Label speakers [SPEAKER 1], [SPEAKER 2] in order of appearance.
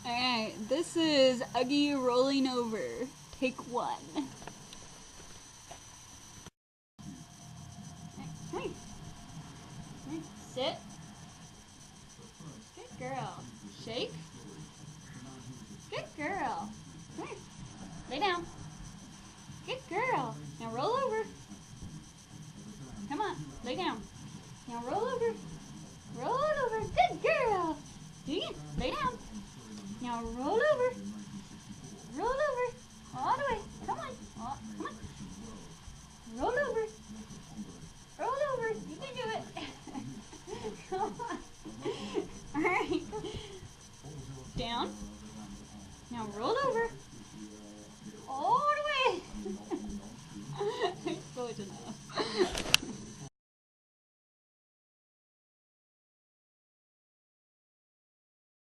[SPEAKER 1] Alright, this is Uggy rolling over. Take one. Come here. Come here. Sit. Good girl. Shake. Good girl. Come here. Lay down. Good girl. Now roll over. Come on. Lay down. Now roll over. Roll over. Good girl. Do it. Lay down. Now roll over. Roll over. All the way. Come on. Come on. Roll over. Roll over. You can do it. Come on. Alright. Down. Now roll over.